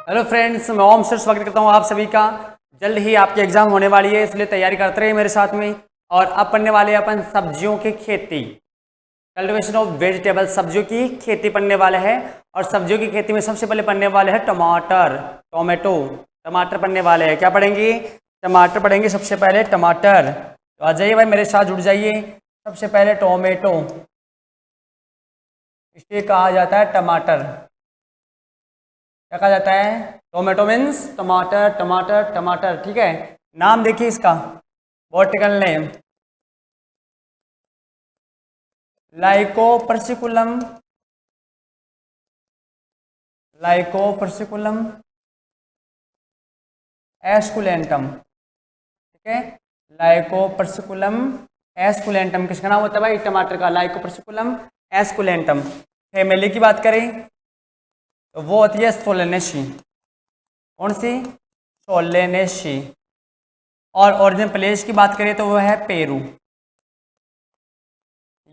Hello friends, मैं ओम sir स्वागत करता हूँ आप सभी का। जल्द ही आपकी एग्जाम होने वाली है, इसलिए तैयारी करते रहिए मेरे साथ में। और अब पढ़ने वाले हैं अपन सब्जियों की खेती, कल्टीवेशन ऑफ वेजिटेबल। सब्जियों की खेती पढ़ने वाले हैं। और सब्जियों की खेती में सबसे पहले पढ़ने वाले हैं टमाटर, टोमेटो। टमाटर पढ़ने वाले हैं, क्या पढ़ेंगे? टमाटर पढ़ेंगे सबसे पहले, टमाटर। तो आ जाइए भाई, मेरे साथ जुड़ जाइए। सबसे पहले टोमेटो, इसे कहा जाता है टमाटर। क्या कहा जाता है? टोमेटो मीन्स टमाटर, टमाटर, टमाटर। ठीक है, नाम देखिए इसका, बॉटनिकल नेम लाइकोपर्सिकुलम, लाइकोपर्सिकुलम एस्कुलेंटम। ठीक है, लाइकोपर्सिकुलम एस्कुलेंटम किसका नाम होता है भाई? टमाटर का, लाइकोपर्सिकुलम एस्कुलेंटम। फैमिली की बात करें तो वो होती है सोलेनेसी। कौन सी? सोलेनेसी। और ओरिजिन प्लेस की बात करें तो वो है पेरू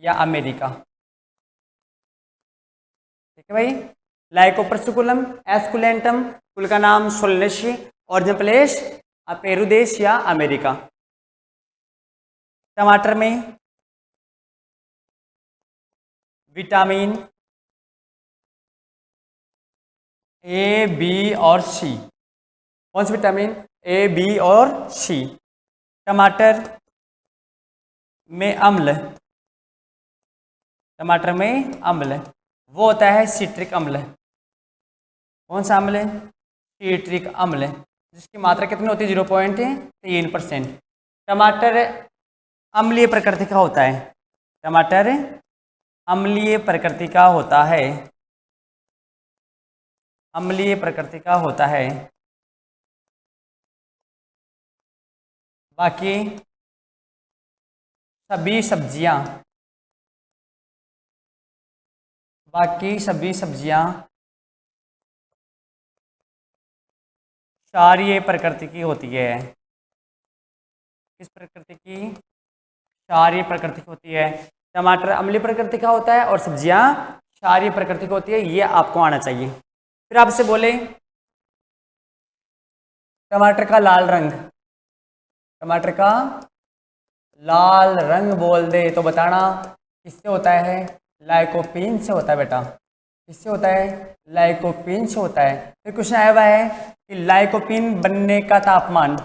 या अमेरिका। ठीक है भाई, लाइकोपर्सिकुलम एस्कुलेंटम, कुल का नाम सोलेनेसी, ओरिजिन प्लेस पेरू देश या अमेरिका। टमाटर में विटामिन ए, बी और सी। कौन सी विटामिन? ए, बी और सी। टमाटर में अम्ल, टमाटर में अम्ल वो होता है सिट्रिक अम्ल। कौन सा अम्ल? सिट्रिक अम्ल, जिसकी मात्रा कितनी होती है? 0.3%। टमाटर अम्लीय प्रकृति का होता है, टमाटर अम्लीय प्रकृति का होता है, अम्लीय प्रकृति का होता है। बाकी सभी सब्जियां, बाकी सभी सब्जियां क्षारीय प्रकृति की होती है। किस प्रकृति की? क्षारीय प्रकृति की होती है। टमाटर अम्लीय प्रकृति का होता है और सब्जियां क्षारीय प्रकृति की होती है, ये आपको आना चाहिए। फिर आपसे बोले टमाटर का लाल रंग, टमाटर का लाल रंग बोल दे तो बताना किससे होता है? लाइकोपीन से होता है बेटा। किससे होता है? लाइकोपीन से होता है। फिर क्वेश्चन आया हुआ है कि लाइकोपीन बनने का तापमान,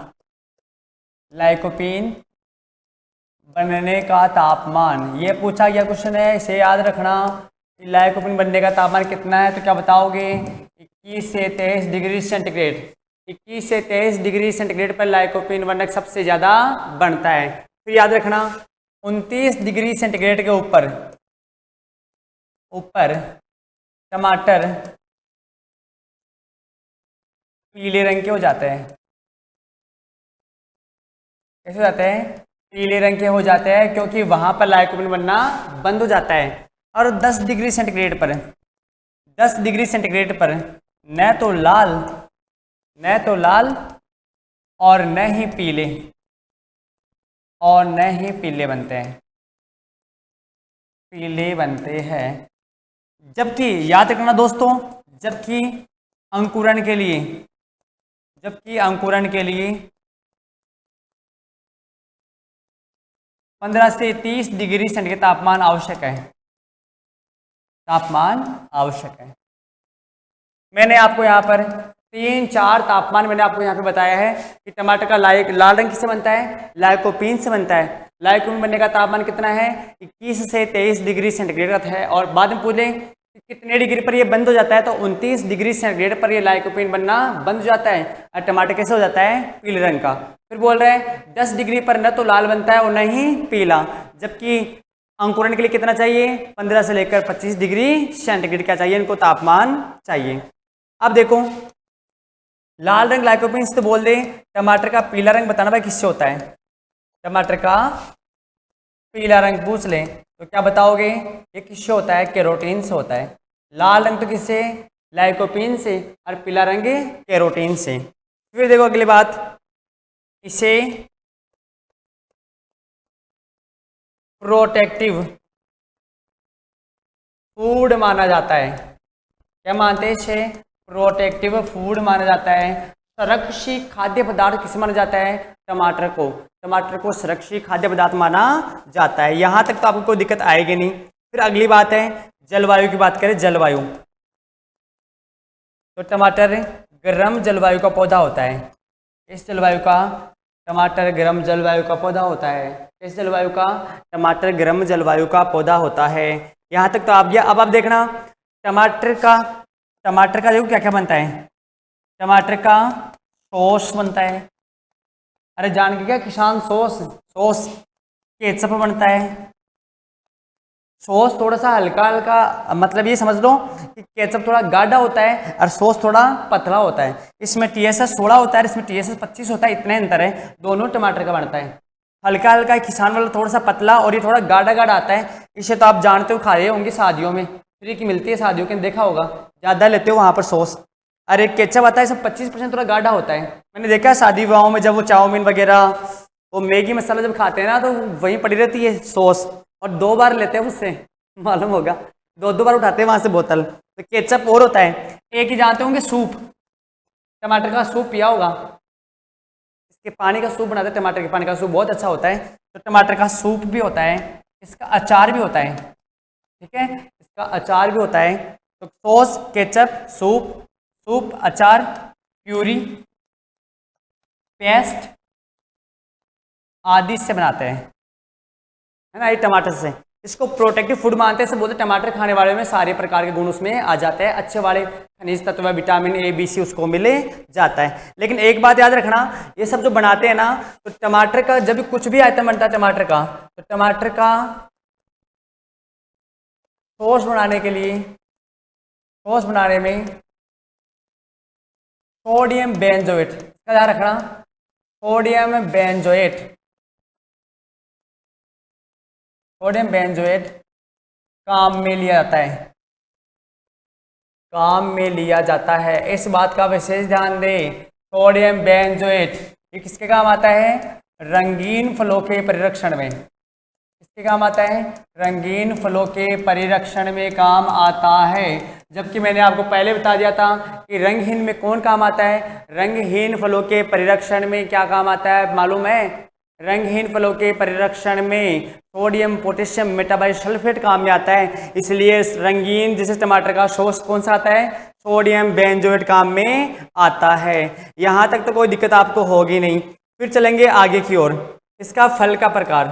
लाइकोपीन बनने का तापमान, ये पूछा गया क्वेश्चन है, इसे याद रखना कि लाइकोपीन बनने का तापमान कितना है। तो क्या बताओगे? 21 से 23 डिग्री सेंटीग्रेड। 21 से 23 डिग्री सेंटीग्रेड पर लाइकोपीन बनक सबसे ज़्यादा बनता है। फिर याद रखना 29 डिग्री सेंटीग्रेड के ऊपर, ऊपर टमाटर पीले रंग के हो जाते हैं। कैसे हो जाते हैं? पीले रंग के हो जाते हैं, क्योंकि वहां पर लाइकोपीन बनना बंद हो जाता है। और 10 डिग्री सेंटीग्रेड पर, 10 डिग्री सेंटीग्रेड पर न तो लाल, न तो लाल और न ही पीले, और न ही पीले बनते हैं, पीले बनते हैं। जबकि याद रखना दोस्तों, जबकि अंकुरण के लिए, जबकि अंकुरण के लिए 15 से 30 डिग्री सेंटीग्रेड तापमान आवश्यक है, तापमान आवश्यक है। मैंने आपको यहाँ पर 3-4 तापमान मैंने आपको यहाँ पे बताया है कि टमाटर का लाल रंग किससे बनता है? लाइकोपीन से बनता है। लाइकोपीन बनने का तापमान कितना है? 21 से 23 डिग्री सेंटीग्रेड का है। और बाद में पूछे कितने डिग्री पर ये बंद हो जाता है, तो 29 डिग्री सेंटीग्रेड पर ये लाइकोपीन बनना बंद हो जाता है। और टमाटर कैसे हो जाता है? पीले रंग का। फिर बोल रहे हैं 10 डिग्री पर न तो लाल बनता है और न ही पीला। जबकि अंकुरण के लिए कितना चाहिए? 15 से लेकर 25 डिग्री सेंटीग्रेड क्या चाहिए? इनको तापमान चाहिए। अब देखो, लाल रंग लाइकोपीन से तो बोल दे। टमाटर का पीला रंग बताना भाई किससे होता है? टमाटर का पीला रंग पूछ ले तो क्या बताओगे? ये किससे होता है? कैरोटीन से होता है। लाल रंग तो किससे? लाइकोपीन से। और पीला रंग कैरोटीन से। फिर देखो अगली बात, इसे प्रोटेक्टिव फूड माना जाता है। क्या मानते हैं? इसे प्रोटेक्टिव फूड माना जाता है। सुरक्षित खाद्य पदार्थ किसे माना जाता है? टमाटर को। टमाटर को सुरक्षित खाद्य पदार्थ माना जाता है। यहाँ तक तो आपको कोई दिक्कत आएगी नहीं। फिर अगली बात है जलवायु की बात करें। जलवायु, तो टमाटर गर्म जलवायु का पौधा होता है। इस जलवायु का टमाटर गर्म जलवायु का पौधा होता है। इस जलवायु का टमाटर गर्म जलवायु का पौधा होता है। यहाँ तक तो आप गया। अब आप देखना टमाटर का देखो क्या क्या बनता है। टमाटर का सॉस बनता है। अरे जान के क्या किसान, सॉस केचप बनता है। सॉस थोड़ा सा हल्का हल्का, मतलब ये समझ लो कि केचप थोड़ा गाढ़ा होता है और सॉस थोड़ा पतला होता है। इसमें TSS 16 होता है, इसमें TSS 25 होता है। इतने अंतर है, दोनों टमाटर का बनता है। हल्का हल्का किसान वाला थोड़ा सा पतला, और ये थोड़ा गाढ़ा गाढ़ा आता है। इसे तो आप जानते हो, खाए होंगे शादियों में, फ्री की मिलती है शादियों के, देखा होगा, ज़्यादा लेते हो वहाँ पर सॉस। और एक केचप आता है, इसमें 25% थोड़ा गाढ़ा होता है। मैंने देखा है शादी विवाहों में जब वो चाउमीन वगैरह, वो मैगी मसाला जब खाते हैं ना, तो वहीं पड़ी रहती है सॉस, और 2 बार लेते हैं उससे, मालूम होगा, 2 बार उठाते हैं वहां से बोतल। तो केचप और होता है। एक ही जानते होंगे सूप, टमाटर का सूप पिया होगा, इसके पानी का सूप बनाते हैं। टमाटर के पानी का सूप बहुत अच्छा होता है। तो टमाटर का सूप भी होता है, इसका अचार भी होता है, ठीक है, इसका अचार भी होता है। तो सॉस, केचप, सूप, अचार, प्यूरी, पेस्ट आदि से बनाते हैं, है ना, ये टमाटर से। इसको प्रोटेक्टिव फूड मानते हैं। सब बोलते टमाटर खाने वाले में सारे प्रकार के गुण उसमें आ जाते हैं, अच्छे वाले खनिज तत्व, विटामिन A, B, C उसको मिले जाता है। लेकिन एक बात याद रखना, ये सब जो बनाते हैं ना, तो टमाटर का जब भी कुछ भी आइटम बनता है टमाटर का, तो टमाटर का सॉस बनाने के लिए, सॉस बनाने में सोडियम बेंजोएट का ध्यान रखना। सोडियम बेंजोएट काम में लिया जाता है, इस बात का विशेष ध्यान दें। सोडियम बेंजोएट ये किसके काम आता है? रंगीन फलों के परिरक्षण में। किसके काम आता है? रंगीन फलों के परिरक्षण में काम आता है। जबकि मैंने आपको पहले बता दिया था कि रंगहीन में कौन काम आता है? रंगहीन फलों के परिरक्षण में क्या काम आता है मालूम है? रंगहीन फलों के परिरक्षण में सोडियम पोटेशियम मेटाबाइसल्फेट काम में आता है। इसलिए रंगीन जैसे टमाटर का सॉस कौन सा आता है? सोडियम बेंजोएट काम में आता है। यहाँ तक तो कोई दिक्कत आपको होगी नहीं। फिर चलेंगे आगे की ओर। इसका फल का प्रकार,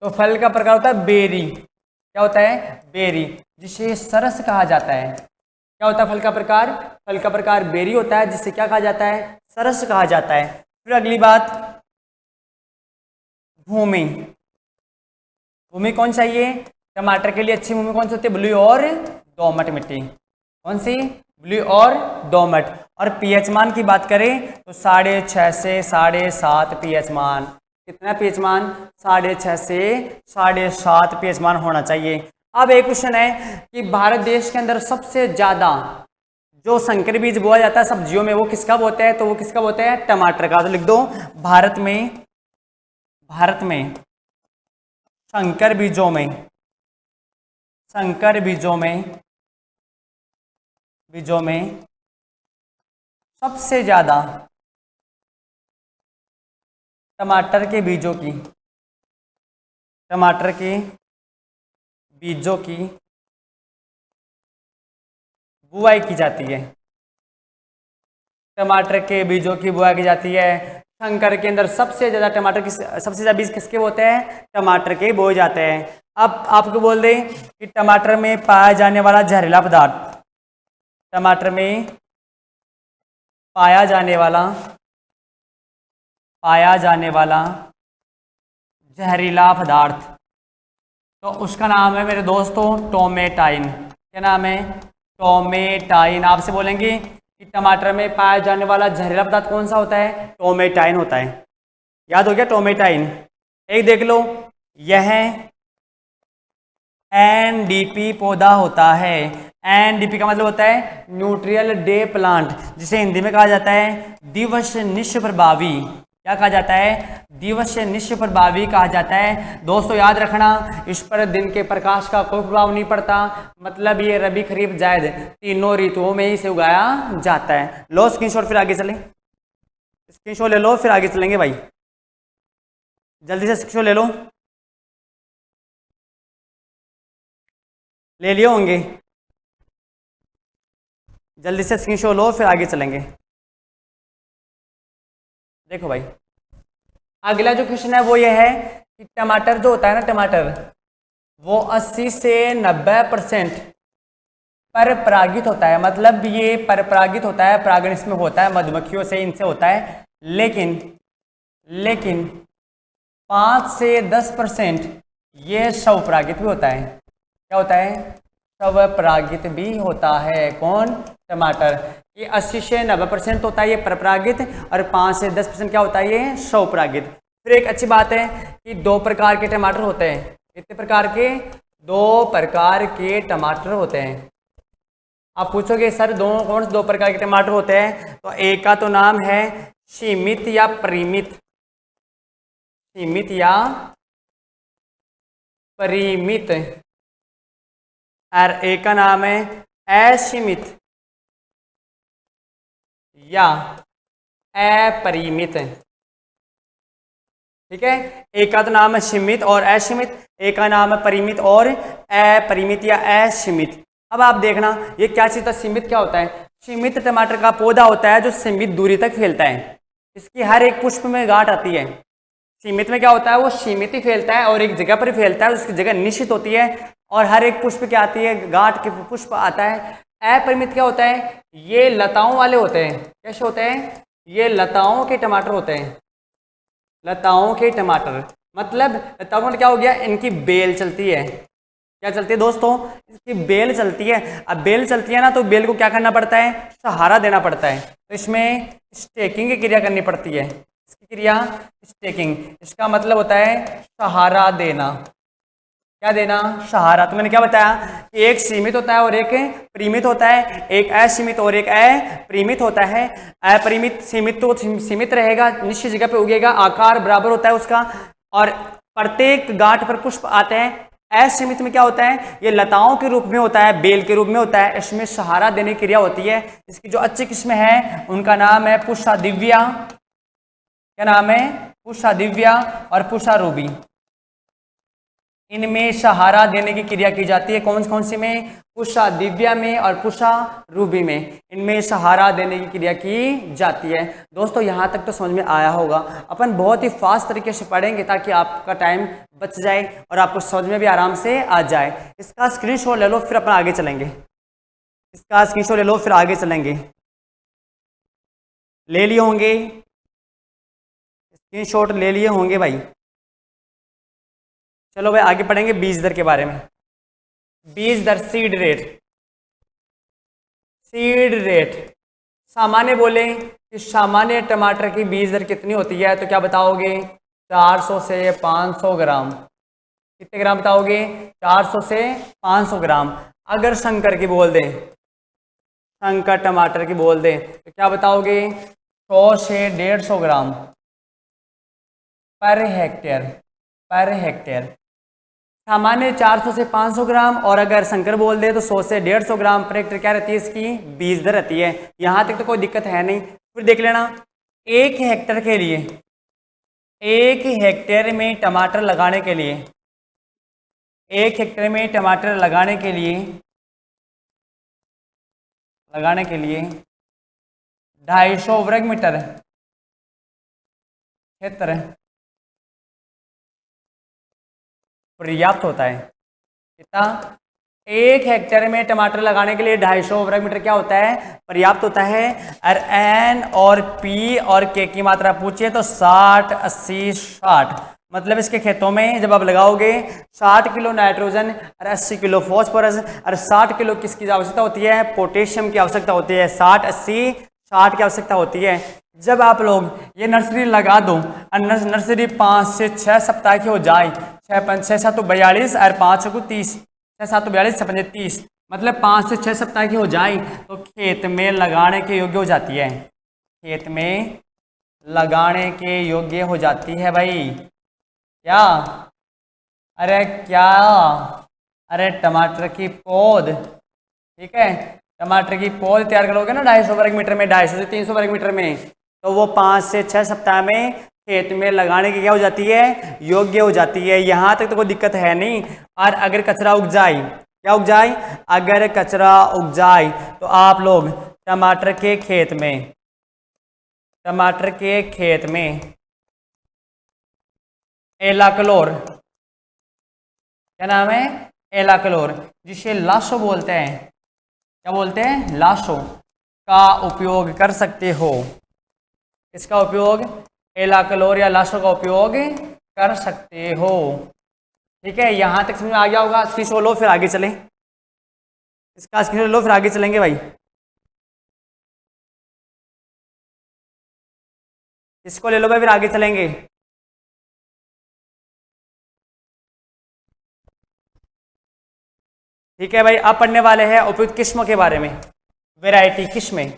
तो फल का प्रकार होता है बेरी। क्या होता है? बेरी, जिसे सरस कहा जाता है। क्या होता है फल का प्रकार? फल का प्रकार बेरी होता है, जिसे क्या कहा जाता है? सरस कहा जाता है। फिर अगली बात, भूमि। भूमि कौन चाहिए? टमाटर के लिए अच्छी भूमि कौन सी होती है? बलुई और दोमट मिट्टी। कौन सी? बलुई और दोमट। और पीएच मान की बात करें तो 6.5 से 7.5 पीएच मान। कितना पीएच मान? 6.5 से 7.5 पीएच मान होना चाहिए। अब एक क्वेश्चन है कि भारत देश के अंदर सबसे ज्यादा जो संकर बीज बोया जाता है सब्जियों में, वो किसका बोते हैं? तो वो किसका बोते हैं? टमाटर का। तो लिख दो भारत में संकर बीजों में सबसे ज्यादा टमाटर के बीजों की बुआई की जाती है। टमाटर के बीजों की बुआई की जाती है। संकर के अंदर सबसे ज्यादा सबसे ज्यादा बीज किसके बोते हैं? टमाटर के बोए जाते हैं। अब आपको बोल दें कि टमाटर में पाया जाने वाला जहरीला पदार्थ, टमाटर में पाया जाने वाला जहरीला पदार्थ, तो उसका नाम है मेरे दोस्तों टोमेटाइन। क्या नाम है? टोमेटाइन। आपसे बोलेंगे कि टमाटर में पाया जाने वाला जहरीला पदार्थ कौन सा होता है? टोमेटाइन होता है। याद हो गया टोमेटाइन। एक देख लो, यह NDP पौधा होता है। NDP का मतलब होता है न्यूट्रियल डे प्लांट, जिसे हिंदी में कहा जाता है दिवस निश प्रभावी। क्या कहा जाता है, दिवसीय निश्चित प्रभावी कहा जाता है। दोस्तों याद रखना, इस पर दिन के प्रकाश का कोई प्रभाव नहीं पड़ता, मतलब ये रबी खरीफ जायद तीनों ऋतुओं में ही से उगाया जाता है। लो स्क्रीनशॉट, फिर आगे चलें, स्क्रीनशॉट ले लो, फिर आगे चलेंगे भाई, जल्दी से स्क्रीनशॉट ले लो, ले लिए होंगे, जल्दी से स्क्रीनशॉट लो, फिर आगे चलेंगे। देखो भाई, अगला जो क्वेश्चन है वो ये है कि टमाटर जो होता है ना, टमाटर वो 80 से 90% पर परागित होता है, मतलब ये पर परागित होता है, परागण इसमें होता है मधुमक्खियों से, इनसे होता है, लेकिन 5 से 10% ये स्वपरागित भी होता है। क्या होता है, स्वपरागित भी होता है। कौन, टमाटर। ये 80 से 90% होता है ये परपरागित, और 5 से 10% क्या होता है, ये स्वपरागित। फिर एक अच्छी बात है कि 2 प्रकार के टमाटर होते हैं। कितने प्रकार के, 2 प्रकार के टमाटर होते हैं। आप पूछोगे सर कौन से 2 प्रकार के टमाटर होते हैं, तो एक का तो नाम है सीमित या परिमित, सीमित या परिमित, और एक का नाम है असीमित या अपरिमित। ठीक है, एक का तो नाम है सीमित और असीमित, एक का नाम है परिमित और अपरिमित या असीमित। अब आप देखना ये क्या चीज था, सीमित क्या होता है, सीमित टमाटर का पौधा होता है जो सीमित दूरी तक फैलता है, इसकी हर एक पुष्प में गांठ आती है। सीमित में क्या होता है, वो सीमित ही फैलता है और एक जगह पर ही फैलता है, उसकी जगह निश्चित होती है और हर एक पुष्प क्या आती है, गांठ के पुष्प आता है। अपरिमित क्या होता है, ये लताओं वाले होते हैं। कैसे होते हैं, ये लताओं के टमाटर होते हैं, लताओं के टमाटर, मतलब लताओं में क्या हो गया, इनकी बेल चलती है। क्या चलती है दोस्तों, इसकी बेल चलती है। अब बेल चलती है ना, तो बेल को क्या करना पड़ता है, सहारा देना पड़ता है, तो इसमें स्टेकिंग की क्रिया करनी पड़ती है। इसकी क्रिया स्टेकिंग, इसका मतलब होता है सहारा देना। क्या देना, सहारा। तो मैंने क्या बताया कि एक सीमित होता है और एक परिमित होता है, एक असीमित और एक अपरिमित होता है। अपरिमित, सीमित तो सीमित रहेगा, निश्चित जगह पे उगेगा, आकार बराबर होता है उसका, और प्रत्येक गांठ पर पुष्प आते हैं। असीमित में क्या होता है, ये लताओं के रूप में होता है, बेल के रूप में होता है, इसमें सहारा देने की क्रिया होती है। इसकी जो अच्छी किस्म है उनका नाम है पुष्पा दिव्या। क्या नाम है, पुष्पा दिव्या और पुष्पा रूबी। इनमें सहारा देने की क्रिया की जाती है। कौन सी में, पुष्पा दिव्या में और पुष्पा रूबी में, इनमें सहारा देने की क्रिया की जाती है। दोस्तों यहाँ तक तो समझ में आया होगा। अपन बहुत ही फास्ट तरीके से पढ़ेंगे ताकि आपका टाइम बच जाए और आपको समझ में भी आराम से आ जाए। इसका स्क्रीनशॉट ले लो, फिर अपन आगे चलेंगे। इसका स्क्रीनशॉट ले लो, फिर आगे चलेंगे। ले लिए होंगे, स्क्रीनशॉट ले लिए होंगे भाई। चलो भाई आगे पढ़ेंगे बीज दर के बारे में। बीज दर, सीड रेट। सीड रेट सामान्य बोले कि सामान्य टमाटर की बीज दर कितनी होती है, तो क्या बताओगे, 400 से 500 ग्राम। कितने ग्राम बताओगे, 400 से 500 ग्राम। अगर शंकर की बोल दें, शंकर टमाटर की बोल दें, तो क्या बताओगे, 100 से 150 ग्राम पर हेक्टेयर। पर हेक्टेयर सामान्य 400 से 500 ग्राम, और अगर शंकर बोल दे तो 100 से 150 ग्राम पर हेक्टेयर क्या रहती है, इसकी बीज दर रहती है। यहाँ तक तो कोई दिक्कत है नहीं। फिर देख लेना, 1 हेक्टेयर के लिए, 1 हेक्टेयर में टमाटर लगाने के लिए, 1 हेक्टेयर में टमाटर लगाने के लिए 250 वर्ग मीटर क्षेत्र पर्याप्त होता है। कितना, 1 हेक्टेयर में टमाटर लगाने के लिए 250 वर्ग मीटर क्या होता है, पर्याप्त होता है। और एन और पी और के की मात्रा पूछिए तो 60, 80, 60, मतलब इसके खेतों में जब आप लगाओगे 60 किलो नाइट्रोजन और 80 किलो फॉस्फोरस और 60 किलो किसकी आवश्यकता होती है, पोटेशियम की आवश्यकता होती है। 60, 80, 60 की आवश्यकता होती है। जब आप लोग ये नर्सरी लगा दो और नर्सरी 5 से 6 सप्ताह की हो जाए, 6 5 6 7 42 और 5 को 30, 6 7 42 6 30, मतलब 5 से 6 सप्ताह की हो जाए तो खेत में लगाने के योग्य हो जाती है। खेत में लगाने के योग्य हो जाती है भाई। क्या? अरे क्या? अरे टमाटर की पौध, ठीक है, टमाटर की पौध तैयार करोगे ना 250 वर्ग मीटर में, 250 से 300 वर्ग मीटर में, तो वो 5 से 6 सप्ताह में खेत में लगाने की क्या हो जाती है, योग्य हो जाती है। यहाँ तक तो कोई दिक्कत है नहीं। और अगर कचरा उग जाए, क्या उग जाए, अगर कचरा उग जाए तो आप लोग टमाटर के खेत में, टमाटर के खेत में एलाक्लोर, क्या नाम है, एलाक्लोर, जिसे लाशो बोलते हैं, क्या बोलते हैं, लाशो, का उपयोग कर सकते हो। इसका उपयोग, एलाक्लोर या लाशो का उपयोग कर सकते हो। ठीक है, यहां तक समझ में आ गया होगा। स्क्रीनशॉट लो फिर आगे चलें। इसका स्क्रीनशॉट लो फिर आगे चलेंगे भाई। इसको ले लो भाई, फिर आगे चलेंगे। ठीक है भाई, अब पढ़ने वाले हैं उपयुक्त किस्मों के बारे में, वैरायटी, किस्में,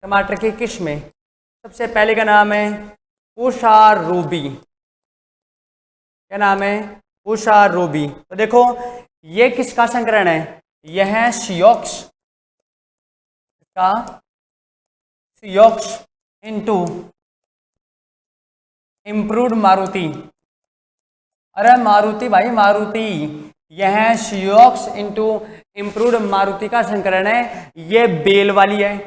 टमाटर की किस्में। सबसे पहले का नाम है पूषा रूबी। क्या नाम है, पूषा रूबी। तो देखो ये किसका संकरण है, यह है सियोक्स का, सियोक्स इनटू इम्प्रूव्ड मारुति। अरे मारुति भाई, मारुति, यह सियोक्स इनटू इम्प्रूव्ड मारुति का संकरण है। ये बेल वाली है।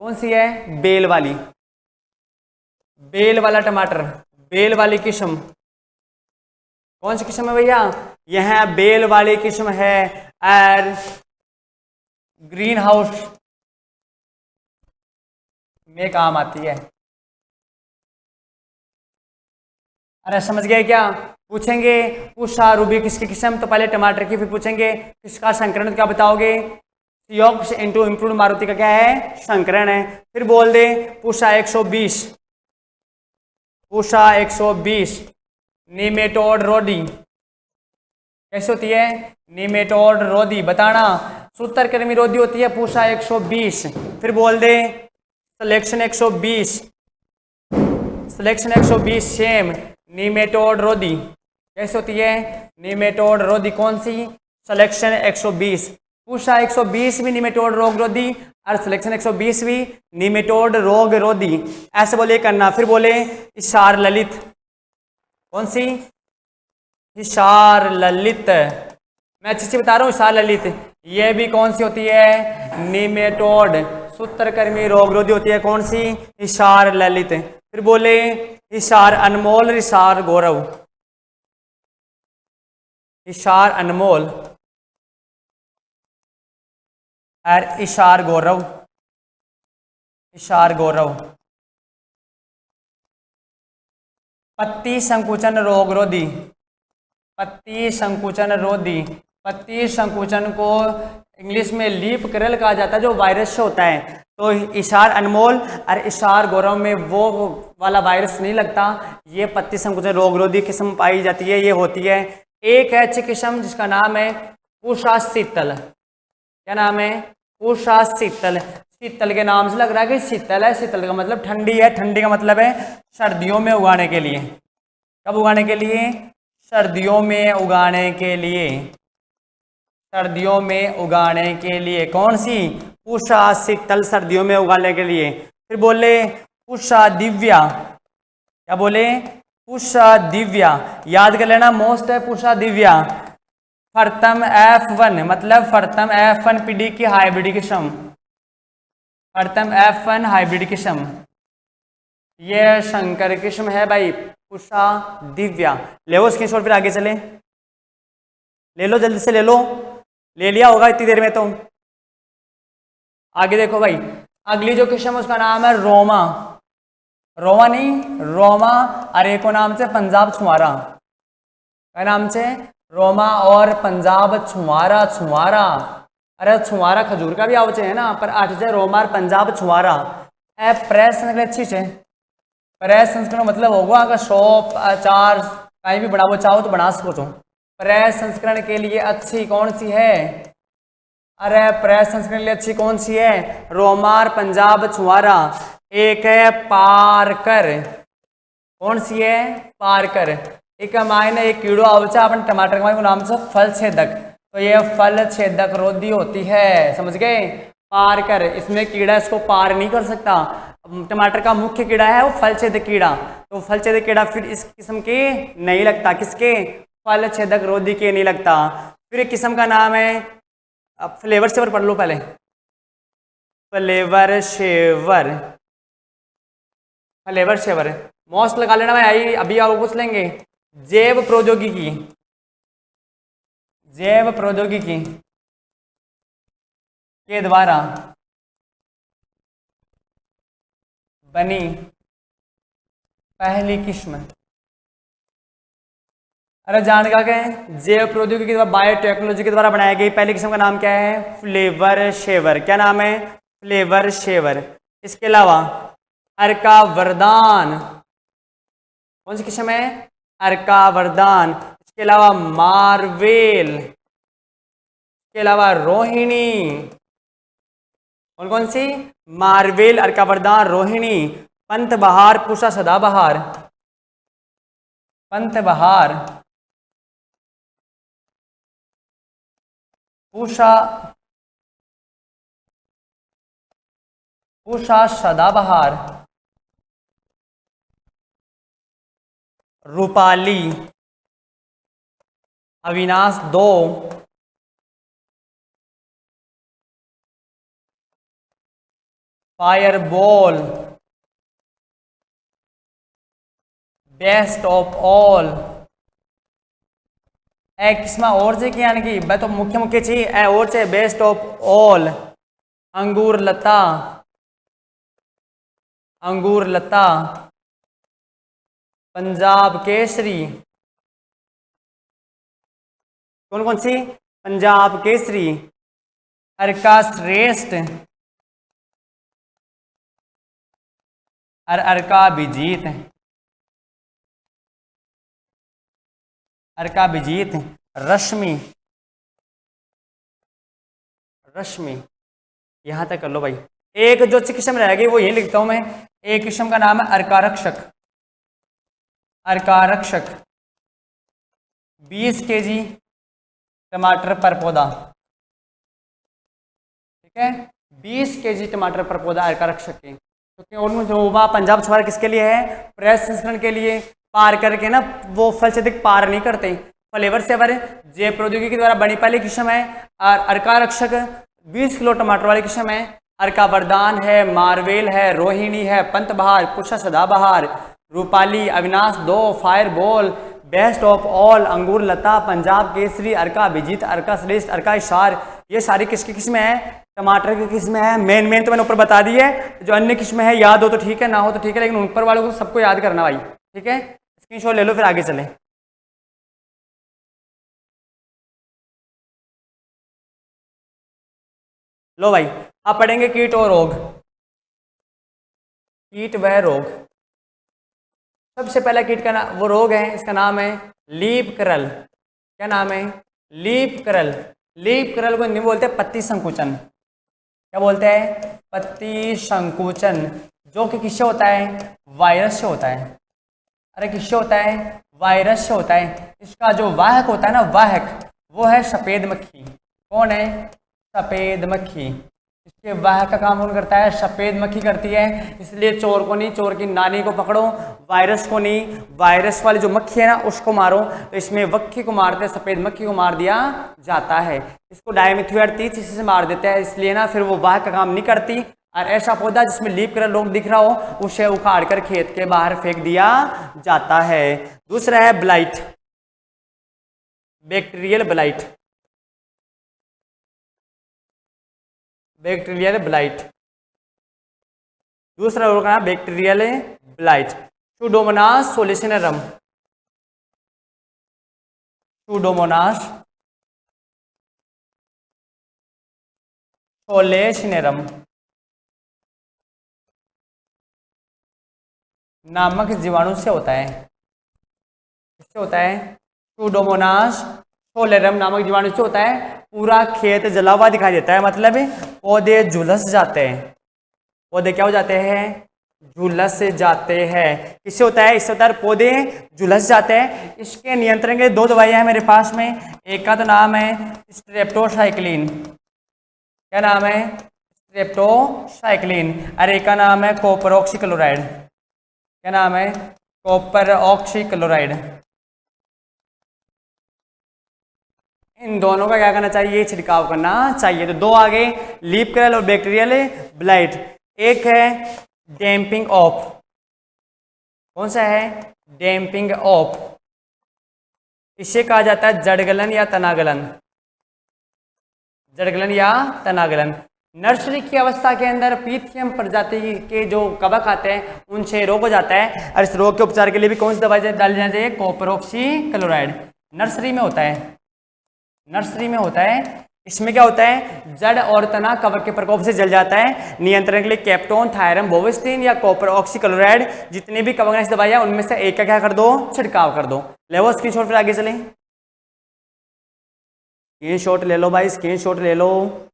कौन सी है, बेल वाली, बेल वाला टमाटर, बेल वाली किस्म। कौन सी किस्म है भैया, यह बेल वाली किस्म है। और ग्रीन हाउस में काम आती है। अरे समझ गए क्या, पूछेंगे पूषा रूबी किसकी किस्म, तो पहले टमाटर की, फिर पूछेंगे किसका संकरण, तो क्या बताओगे, सियोक्स इनटू इम्प्रूव्ड मारुति का क्या है, संकरण है। फिर बोल दे पूषा 120, पूषा 120 निमेटोड रोधी। कैसे होती है, निमेटोड रोधी, बताना। सूत्रकृमि रोधी होती है पूषा 120। फिर बोल दे सिलेक्शन 120, सिलेक्शन 120 सेम निमेटोड रोधी। कैसे होती है, निमेटोड रोधी, कौन सी, सिलेक्शन 120। पूषा 120 भी निमेटोड रोग रोधी और सिलेक्शन 120 भी निमेटोड रोग रोधी। ऐसे बोले करना। फिर बोले इशार ललित, कौन सी, इशार ललित, मैं अच्छे से बता रहा हूँ, इशार ललित, ये भी कौन सी होती है, निमेटोड सूत्रकृमि रोग रोधी होती है। कौन सी, इशार ललित। फिर बोले इशार अनमोल, इशार गौरव, इशार अनमोल और इशार गौरव, इशार गौरव। पत्ती संकुचन रोग रोधी, पत्ती संकुचन रोधी, पत्ती संकुचन को इंग्लिश में लीप करल कहा जाता है, जो वायरस से होता है। तो इशार अनमोल और इशार गौरव में वो वाला वायरस नहीं लगता। ये पत्ती संकुचन रोग रोधी किस्म पाई जाती है, ये होती है। एक है अच्छी किस्म जिसका नाम है पूषा शीतल। क्या नाम है, पूषा शीतल। शीतल के नाम से लग रहा है कि शीतल है, शीतल का मतलब ठंडी है, ठंडी का मतलब है सर्दियों में उगाने के लिए। कब उगाने के लिए, सर्दियों में उगाने के लिए, सर्दियों में उगाने के लिए। कौन सी, पूषा शीतल, सर्दियों में उगाने के लिए। फिर बोले पूषा दिव्या, क्या बोले, पूषा दिव्या, याद कर लेना, मोस्ट है पूषा दिव्या। फरतम F1 मतलब फरतम F1 पीडी की हाइब्रिड किस्म, फरतम F1 हाइब्रिड किस्म, ये शंकर किस्म है भाई, पूषा दिव्या। ले लो स्क्रीनशॉट, फिर आगे चले, ले लो जल्दी से, ले लो, ले लिया होगा इतनी देर में तो। आगे देखो भाई, अगली जो किस्म है उसका नाम है रोमा, रोमा नहीं, रोमा, और एक को नाम से पंजाब छुआरा। क्या नाम से, रोमा और पंजाब छुआरा, छुआरा। अरे छुआरा खजूर का भी आवचे है ना, पर आज से रोमा और पंजाब छुआरा। ए प्रेस संस्करण अच्छी है, प्रेस संस्करण मतलब होगा अगर शॉप अचार कहीं भी बनाओ चाहो तो बना सको। प्रेस संस्करण के लिए अच्छी कौन सी है, अरे प्रेस संस्करण के लिए अच्छी कौन सी है, रोमार पंजाब छुआरा। एक है पारकर। कौन सी है? पारकर। एक मायने एक कीड़ो आवचा अपन टमाटर का नाम से फल छेदक, तो ये फल छेदक रोधी होती है, समझ गए? पारकर, इसमें कीड़ा इसको पार नहीं कर सकता। टमाटर का मुख्य कीड़ा है वो फल छेदक कीड़ा, तो फल छेदक कीड़ा फिर इस किस्म के नहीं लगता, किसके? फल छेदक रोधी के नहीं लगता। फिर एक किस्म का नाम है, अब फ्लेवर शेवर पढ़ लो पहले, flavour shaver. Flavour shaver most लगा लेना भाई, अभी आप पूछ लेंगे। जैव प्रौद्योगिकी, जैव प्रौद्योगिकी के द्वारा बनी पहली किस्म। अरे जान का क्या है? जैव प्रौद्योगिकी के द्वारा, बायोटेक्नोलॉजी के द्वारा बनाई गई पहली किस्म का नाम क्या है? Flavour shaver. क्या नाम है? Flavour shaver. इसके अलावा अर्का वरदान, कौन सी किस्म है? अर्का वरदान। इसके अलावा मार्वेल, इसके अलावा रोहिणी। कौन कौन सी? मार्वेल, अर्का वरदान, रोहिणी। पंत बहार, पूषा सदाबहार। पंत बहार, पूषा, पूषा सदाबहार, रूपाली, अविनाश दो, फायरबॉल, बेस्ट ऑफ ऑल। ए किस्मा और से क्या की मैं तो मुख्य मुख्य चाहिए ए और से बेस्ट ऑफ ऑल। अंगूर लता, अंगूर लता, पंजाब केसरी। कौन कौन सी? पंजाब केसरी, अर्का श्रेष्ठ, अर्का विजीत, अर्का विजीत, रश्मि, रश्मि। यहां तक कर लो भाई। एक जो किस्म रह गई वो यही लिखता हूं मैं। एक किस्म का नाम है अर्कारक्षक, अर्कारक्षक। 20 kg टमाटर पर पौधा, ठीक है? 20 kg टमाटर पर पौधा अर्कारक्षक के, क्योंकि उनमें जो वहाँ पंजाब छुआरा किसके लिए है? प्रेस संस्करण के लिए। पार करके ना वो फल से अधिक पार नहीं करते। फ्लेवर सेवर जैव प्रौद्योगिकी के द्वारा बनी पहली किस्म है। और अर्कारक्षक 20 किलो टमाटर वाली किस्म है। अर्का वरदान है, मार्वेल है, रोहिणी है, पंत बहार, पुष्पा सदाबहार, रूपाली, अविनाश दो, fire ball, best of all, अंगूर लता, पंजाब केसरी, अर्का विजीत, अर्का श्रेष्ठ, अर्का इशार। ये सारी किसकी किस्म है? टमाटर की किस्म है। मेन मेन तो मैंने ऊपर बता दी है, जो अन्य किस्म है याद हो तो ठीक है, ना हो तो ठीक है, लेकिन ऊपर वालों को सबको याद करना भाई, ठीक है? स्क्रीनशॉट ले लो फिर आगे चले। लो भाई, आप पढ़ेंगे कीट और रोग। कीट व रोग। सबसे पहला कीट का नाम, वो रोग है, इसका नाम है लीप करल। क्या नाम है? लीप करल। लीप करल को हिंदी में बोलते हैं पत्ती संकुचन। क्या बोलते हैं? पत्ती संकुचन, जो कि किससे होता है? वायरस से होता है। अरे किससे होता है? वायरस से होता है। इसका जो वाहक होता है ना, वाहक, वो है सफेद मक्खी। कौन है? सफेद मक्खी। इसके वाहक का काम कौन करता है? सफेद मक्खी करती है। इसलिए चोर को नहीं, चोर की नानी को पकड़ो, वायरस को नहीं, वायरस वाली जो मक्खी है ना उसको मारो। तो इसमें मक्खी को मारते, सफेद मक्खी को मार दिया जाता है। इसको डायमिथोएट 30 से मार देते हैं, इसलिए ना फिर वो वाहक का काम नहीं करती। और ऐसा पौधा जिसमें लीप करल रोग दिख रहा हो उसे उखाड़ कर खेत के बाहर फेंक दिया जाता है। दूसरा है blight, bacterial blight, bacterial blight. दूसरा रोग है बैक्टीरियल ब्लाइट। सुडोमोनास सोलेसिनेरम, सुडोमोनास सोलेसिनेरम नामक जीवाणु से होता है। किससे होता है? सुडोमोनास सोलेरम नामक जीवाणु से होता है। पूरा खेत जला हुआ दिखाई देता है, मतलब पौधे झुलस जाते हैं। पौधे क्या हो जाते हैं? झुलस जाते हैं। किससे होता है? इससे होता है पौधे झुलस जाते हैं। इसके नियंत्रण के 2 दवाइयां हैं मेरे पास में। एक का तो नाम है स्ट्रेप्टोसाइक्लिन। क्या नाम है? स्ट्रेप्टोसाइक्लिन। और एक का नाम है कॉपर ऑक्सीक्लोराइड। क्या नाम है? Copper oxychloride. इन दोनों का क्या करना चाहिए? छिड़काव करना चाहिए। तो 2 आगे, लीफ कर्ल और बैक्टीरियल ब्लाइट। एक है डैम्पिंग ऑफ। कौन सा है? Damping off. इसे कहा जाता है जड़गलन या तनागलन। जड़गलन या तनागलन। नर्सरी की अवस्था के अंदर पीथियम प्रजाति के जो कवक आते हैं उनसे रोग हो जाता है, और इस रोग के उपचार के लिए भी कौन सी दवाई डाली जानी चाहिए? Copper oxychloride. नर्सरी में होता है। नर्सरी में होता है। इसमें क्या होता है? जड़ और तना कवक के प्रकोप से जल जाता है। नियंत्रण के लिए कैप्टोन, थायरम, बोविस्टिन या कॉपर ऑक्सीक्लोराइड, जितनी भी कवकनाशी दवाइयां उनमें से एक का क्या कर दो? छिड़काव कर दो। ले वो स्क्रीनशॉट, फिर आगे चलें। स्क्रीनशॉट ले लो भाई, स्क्रीनशॉट ले लो।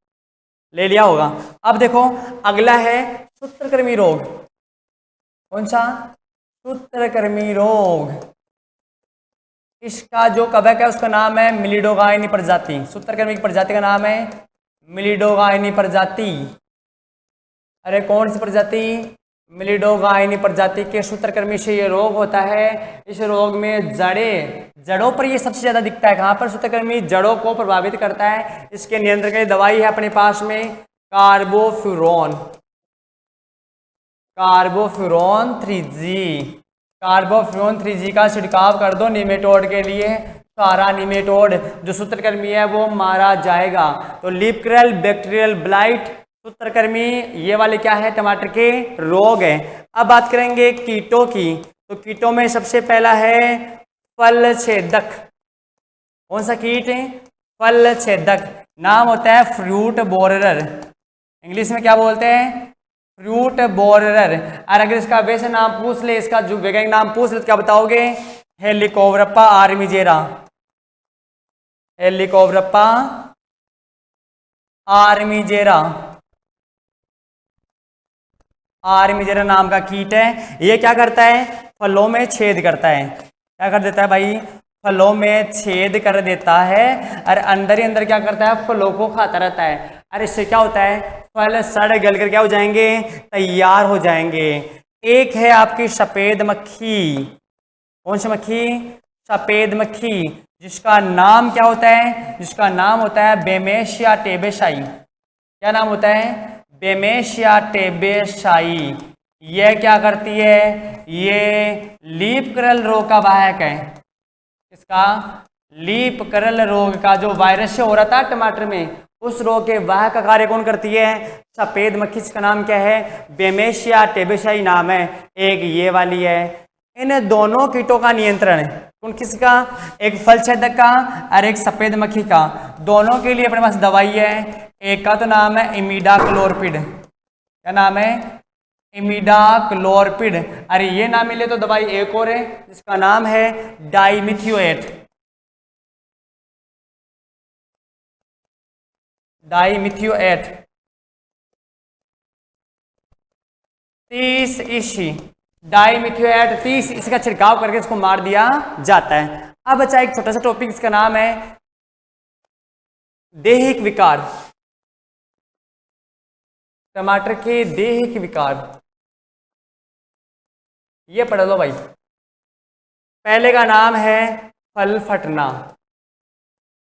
ले लिया होगा। अब देखो अगला है सूत्रकृमि रोग। कौन सा? सूत्रकृमि रोग। इसका जो कवक है उसका नाम है मिलिडोगाइनी प्रजाति। सूत्रकृमि की प्रजाति का नाम है मिलिडोगाइनी प्रजाति। अरे कौन सी प्रजाति? मिलिडोगाइनी प्रजाति के सूत्रकृमि से ये रोग होता है। इस रोग में जड़ों पर ये सबसे ज्यादा दिखता है। कहाँ पर? सूत्रकृमि जड़ों को प्रभावित करता है। इसके नियंत्रण के लिए दवाई है अपने पास में carbofuran. Carbofuran 3G। Carbofuran 3G का छिड़काव कर दो निमेटोड के लिए। सारा निमेटोड जो सूत्रकृमि है वो मारा जाएगा। तो लीफ कर्ल, बैक्टीरियल ब्लाइट, सूत्रकृमि, ये वाले क्या है? टमाटर के रोग है। अब बात करेंगे कीटों की। तो कीटों में सबसे पहला है फल छेदक। कौन सा कीट है? फल छेदक। नाम होता है फ्रूट बोरर। इंग्लिश में क्या बोलते हैं? Fruit borer. और अगर इसका वैसे नाम पूछ ले, इसका जो वैज्ञानिक नाम पूछ ले तो क्या बताओगे? हेलिकोवरप्पा आर्मिजेरा। हेलिकोवरप्पा आर्मिजेरा। आर्मिजेरा नाम का कीट है। ये क्या करता है? फलों में छेद करता है। क्या कर देता है भाई? फलों में छेद कर देता है। और अंदर ही अंदर क्या करता है? फलों को खाता रहता है। और इससे क्या होता है? फल सड़ गल कर क्या हो जाएंगे? तैयार हो जाएंगे। एक है आपकी सफेद मक्खी। कौन सी मक्खी? सफेद मक्खी, जिसका नाम क्या होता है? जिसका नाम होता है बेमेशिया टेबेसाई। क्या नाम होता है? बेमेशिया टेबेसाई। यह क्या करती है? ये लीफ कर्ल रोग का वाहक है। इसका लीफ कर्ल रोग का जो वायरस से हो रहा था टमाटर में, उस रोग के वाहक का कार्य कौन करती है? सफेद मक्खी। इसका नाम क्या है? बेमेशिया टेबेसाई नाम है। एक ये वाली है। इन दोनों कीटों का नियंत्रण कौन किसका? एक फल छेदक का और एक सफेद मक्खी का। दोनों के लिए अपने पास दवाई है। एक का तो नाम है इमिडाक्लोरपिड। क्या नाम है? इमिडाक्लोरपिड। अरे ये ना मिले तो दवाई एक और है जिसका नाम है डाइमिथियोएट। डाइमिथियोएट 30 इसी। डाइमिथियोएट 30 इसका छिड़काव करके इसको मार दिया जाता है। अब बचा एक छोटा सा टॉपिक, इसका नाम है दैहिक विकार। टमाटर के दैहिक विकार ये पढ़ लो भाई। पहले का नाम है फल फटना।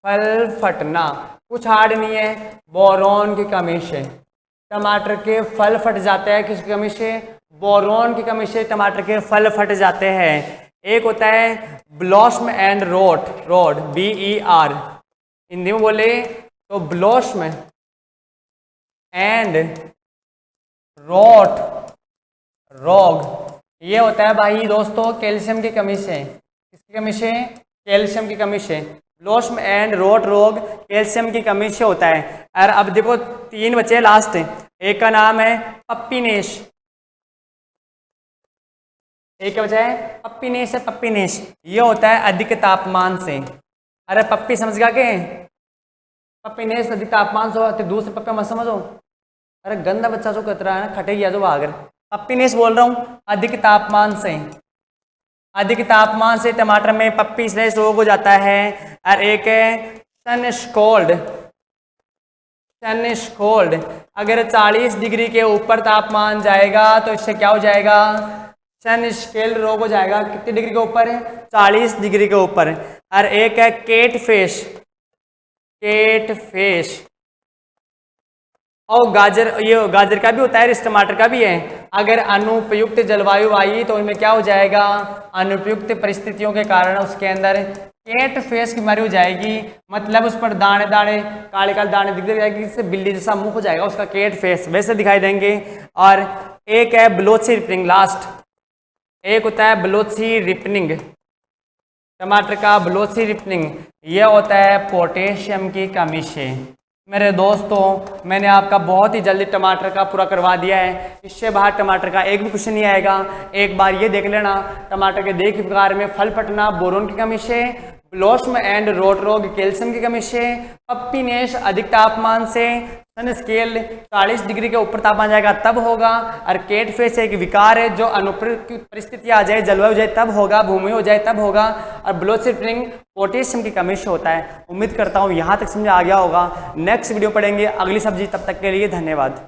फल फटना कुछ हार्ड नहीं है, बोरॉन की कमी से टमाटर के फल फट जाते हैं। किसकी कमी से? बोरॉन की कमी से टमाटर के फल फट जाते हैं। एक होता है blossom and road BER। Hindi में बोले तो ब्लॉसम एंड रोट रोग। ये होता है भाई दोस्तों कैल्शियम की कमी से। किसकी कमी से? कैल्शियम की कमी से। ब्लॉसम एंड रोट रोग कैल्शियम की कमी से होता है। और अब देखो 3 बचे लास्ट। एक का नाम है पप्पीनेश। एक क्या बचा है? पप्पीनेश है। पप्पीनेश ये होता है अधिक तापमान से। अरे पप्पी समझ गया के? पप्पीनेश अधिक तापमान से होते, दूसरे पप्पे मत समझो। अरे गंदा बच्चा जो कतरा है ना खटे गया जो भागर। पप्पीनेस बोल रहा हूँ अधिक तापमान से, अधिक तापमान से टमाटर में पप्पी स्नेस रोग हो जाता है। और एक है सनस्कोल्ड, सनस्कोल्ड अगर 40 डिग्री के ऊपर तापमान जाएगा तो इससे क्या हो जाएगा, सनस्केल्ड रोग हो जाएगा। कितने डिग्री के ऊपर है, 40 डिग्री के ऊपर। और एक है केट फेस, केट फेस। और गाजर, ये गाजर का भी होता है, इस टमाटर का भी है। अगर अनुपयुक्त जलवायु आई तो इनमें क्या हो जाएगा, अनुपयुक्त परिस्थितियों के कारण उसके अंदर केट फेस की बीमारी हो जाएगी। मतलब उस पर दाने दाने काले काले दाने दिखते जाएगी, जिससे बिल्ली जैसा मुंह हो जाएगा, उसका केट फेस वैसे दिखाई देंगे। और एक है ब्लोची रिपनिंग, लास्ट एक होता है ब्लोची रिपनिंग, टमाटर का ब्लोची रिपनिंग, यह होता है पोटेशियम की कमी से। मेरे दोस्तों मैंने आपका बहुत ही जल्दी टमाटर का पूरा करवा दिया है, इससे बाहर टमाटर का एक भी क्वेश्चन नहीं आएगा। एक बार ये देख लेना, टमाटर के देख प्रकार में फल फटना बोरोन की कमी से, ब्लोसम एंड रोट रोग कैल्शियम की कमी से, पप्पीनेस अधिक तापमान से, सन स्केल 40 डिग्री के ऊपर तापमान जाएगा तब होगा। और केट फेस एक विकार है जो अनुपयुक्त परिस्थिति आ जाए, जलवायु हो जाए तब होगा, भूमि हो जाए तब होगा। और ब्लोचिंग पोटेशियम की कमी से होता है। उम्मीद करता हूँ यहाँ तक समझ आ गया होगा। नेक्स्ट वीडियो पढ़ेंगे अगली सब्जी, तब तक के लिए धन्यवाद।